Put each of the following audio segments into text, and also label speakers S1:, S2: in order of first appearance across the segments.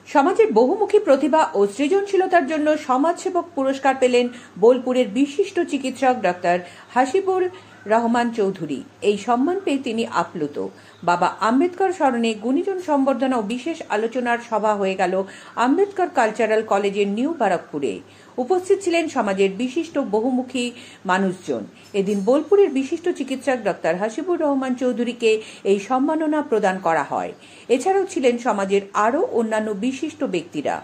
S1: সমাজের বহুমুখী প্রতিভা ও সৃজনশীলতার জন্য সমাজসেবক পুরস্কার পেলেন বোলপুরের বিশিষ্ট চিকিৎসক ডাক্তার হাসিবুর রহমান চৌধুরী। এই সম্মান পেয়ে তিনি আপ্লুত। বাবা আম্বেদকর স্মরণে গুণীজন সম্বর্ধনা ও বিশেষ আলোচনার সভা হয়ে গেল আম্বেদকর কালচারাল কলেজের নিউ বারাকপুরে। উপস্থিত ছিলেন সমাজের বিশিষ্ট বহুমুখী মানুষজন। এদিন বোলপুরের বিশিষ্ট চিকিৎসক ডাক্তার হাসিবুর রহমান চৌধুরীকে এই সম্মাননা প্রদান করা হয়। এছাড়াও ছিলেন সমাজের আরও অন্যান্য বিশিষ্ট ব্যক্তিরা।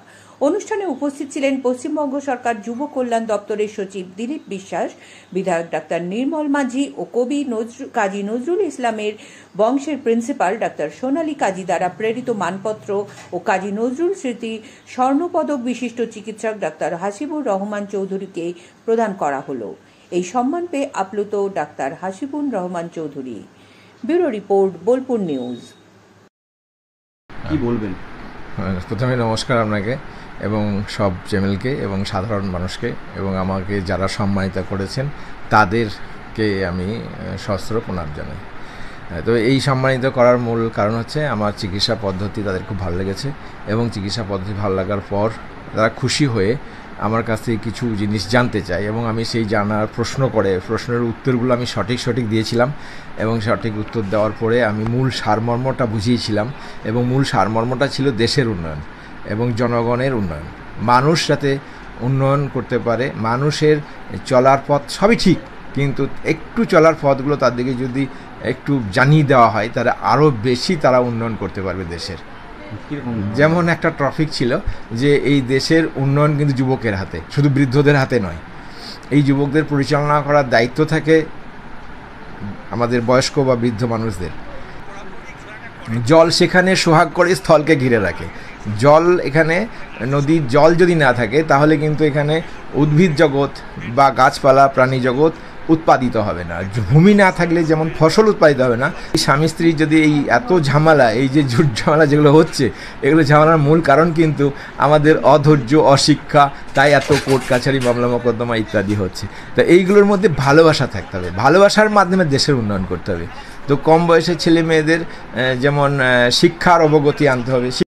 S1: অনুষ্ঠানে উপস্থিত ছিলেন পশ্চিমবঙ্গ সরকার যুব কল্যাণ দপ্তরের সচিব দিলীপ বিশ্বাস, বিধায়ক ডাক্তার নির্মল মাঝি ও কবি কাজী নজরুল ইসলামের বংশের প্রিন্সিপাল ডাক্তার সোনালী কাজী দ্বারা প্রেরিত মানপত্র ও কাজী নজরুল স্মৃতি স্বর্ণপদক বিশিষ্ট চিকিৎসক ডাক্তার হাসিবুর রহমান চৌধুরীকে প্রদান করা হলো। এই সম্মান পেয়ে আপ্লুত doctor Hasibur Rahman Chowdhury. Bureau report, Bolpur news.
S2: কি বলবেন?
S3: প্রথমে নমস্কার আপনাকে এবং সব চ্যানেলকে এবং সাধারণ মানুষকে এবং আমাকে যারা সম্মানিত করেছেন তাদেরকে আমি সহস্র প্রণাম জানাই। তো এই সম্মানিত করার মূল কারণ হচ্ছে আমার চিকিৎসা পদ্ধতি তাদের খুব ভালো লেগেছে এবং চিকিৎসা পদ্ধতি ভালো লাগার পর তারা খুশি হয়ে আমার কাছ থেকে কিছু জিনিস জানতে চায় এবং আমি সেই জানার প্রশ্নের উত্তরগুলো আমি সঠিক দিয়েছিলাম এবং সঠিক উত্তর দেওয়ার পরে আমি মূল সারমর্মটা বুঝিয়েছিলাম এবং মূল সারমর্মটা ছিল দেশের উন্নয়ন এবং জনগণের উন্নয়ন। মানুষ যাতে উন্নয়ন করতে পারে, মানুষের চলার পথ সবই ঠিক, কিন্তু একটু চলার পথগুলো তাদেরকে যদি একটু জানিয়ে দেওয়া হয় তাহলে আরও বেশি তারা উন্নয়ন করতে পারবে দেশের। যেমন একটা ট্রফিক ছিল যে এই দেশের উন্নয়ন কিন্তু যুবকের হাতে, শুধু বৃদ্ধদের হাতে নয়। এই যুবকদের পরিচালনা করার দায়িত্ব থাকে আমাদের বয়স্ক বা বৃদ্ধ মানুষদের। জল সেখানে সোহাগ করে স্থলকে ঘিরে রাখে। জল এখানে, নদীর জল যদি না থাকে তাহলে কিন্তু এখানে উদ্ভিদ জগৎ বা গাছপালা প্রাণী জগৎ উৎপাদিত হবে না। ভূমি না থাকলে যেমন ফসল উৎপাদিত হবে না, স্বামী স্ত্রী যদি এই এত ঝামেলা, এই যে ঝুট ঝামেলা যেগুলো হচ্ছে, এগুলো ঝামেলার মূল কারণ কিন্তু আমাদের অধৈর্য, অশিক্ষা, তাই এত কোর্ট কাছারি, মামলা মোকদ্দমা ইত্যাদি হচ্ছে। তো এইগুলোর মধ্যে ভালোবাসা থাকতে হবে, ভালোবাসার মাধ্যমে দেশের উন্নয়ন করতে হবে। তো কম বয়সের ছেলে মেয়েদের যেমন শিক্ষার অবগতি আনতে হবে।